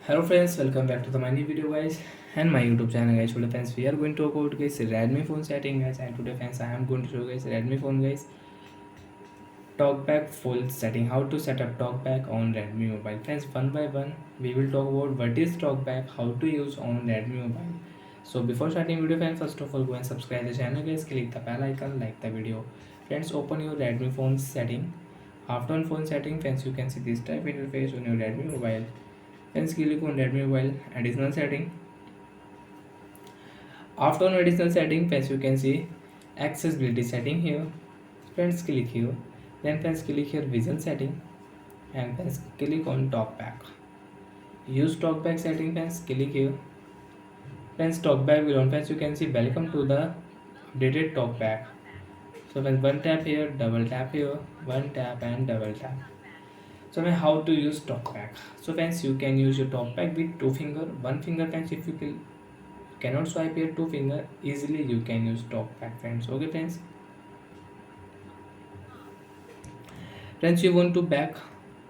Hello friends, welcome back to my new video guys and my YouTube channel guys. Today friends we are going to talk about guys Redmi phone setting guys, and today friends I am going to show guys Redmi phone guys Talkback full setting, how to set up Talkback on Redmi mobile. Friends, one by one we will talk about what is Talkback, how to use on Redmi mobile. So before starting video friends, first of all go and subscribe the channel guys, click the bell icon, like the video. Friends, open your Redmi phone setting. After on phone setting friends, you can see this type interface on your Redmi mobile. Friends, click on Redmi mobile additional setting. After on additional setting friends, you can see accessibility setting here. Friends, click here. Then friends, click here vision setting, and friends click on Talkback. Use Talkback setting friends, click here. Friends, Talkback will on. Friends, you can see welcome to the updated Talkback. So when one tap here, double tap here, one tap and double tap. So now how to use Talkback. So friends, you can use your Talkback with two finger. One finger friends, if you cannot swipe here two finger, easily you can use Talkback friends. Okay friends. Friends, you want to back.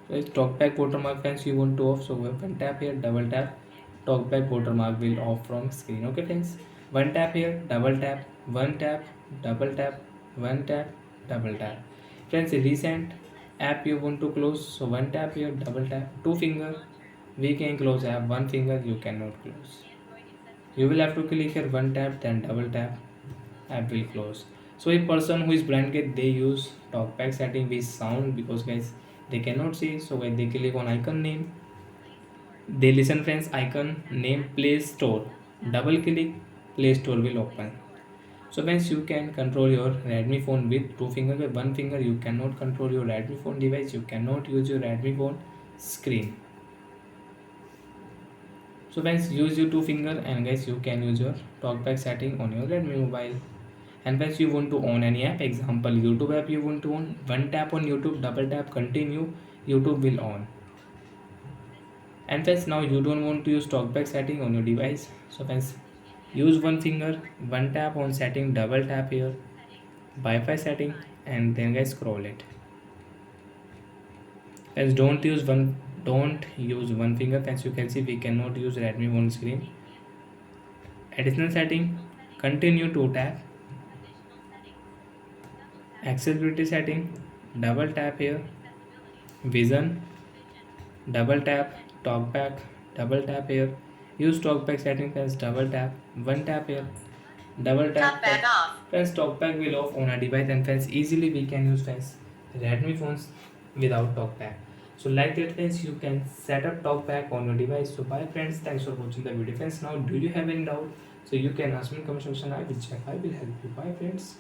So it's Talkback watermark friends, you want to off. So one tap here, double tap. Talkback watermark will off from screen. Okay friends. One tap here, double tap, one tap, double tap, one tap, double tap. Friends, recent app you want to close. So one tap here, double tap, two finger. We can close app, one finger you cannot close. You will have to click here one tap, then double tap, app will close. So a person who is blind get they use Talkback setting with sound, because guys they cannot see. So when they click on icon name, they listen friends, icon name Play Store, double click, Play Store will open. So friends, you can control your Redmi phone with two finger. With one finger you cannot control your Redmi phone device, you cannot use your Redmi phone screen. So friends, use your two finger, and guys you can use your Talkback setting on your Redmi mobile. And once you want to on any app, example YouTube app you want to on, one tap on YouTube, double tap continue, YouTube will on. And friends, now you don't want to use Talkback setting on your device. So friends, use one finger, one tap on setting, double tap here, Wi-Fi setting, and then guys scroll it. Friends, don't use one finger. Friends, you can see we cannot use Redmi one screen. Additional setting, continue to tap, accessibility setting, double tap here, vision, double tap, Talkback, double tap here. Use Talkback setting friends, double tap, one tap here, double tap. Talkback off. Friends, Talkback will off on a device, and friends easily we can use friends Redmi phones without Talkback. So like that friends, you can set up Talkback on your device. So bye friends, thanks for watching the video friends. Now do you have any doubt? So you can ask me in comment section, I will check, I will help you. Bye friends.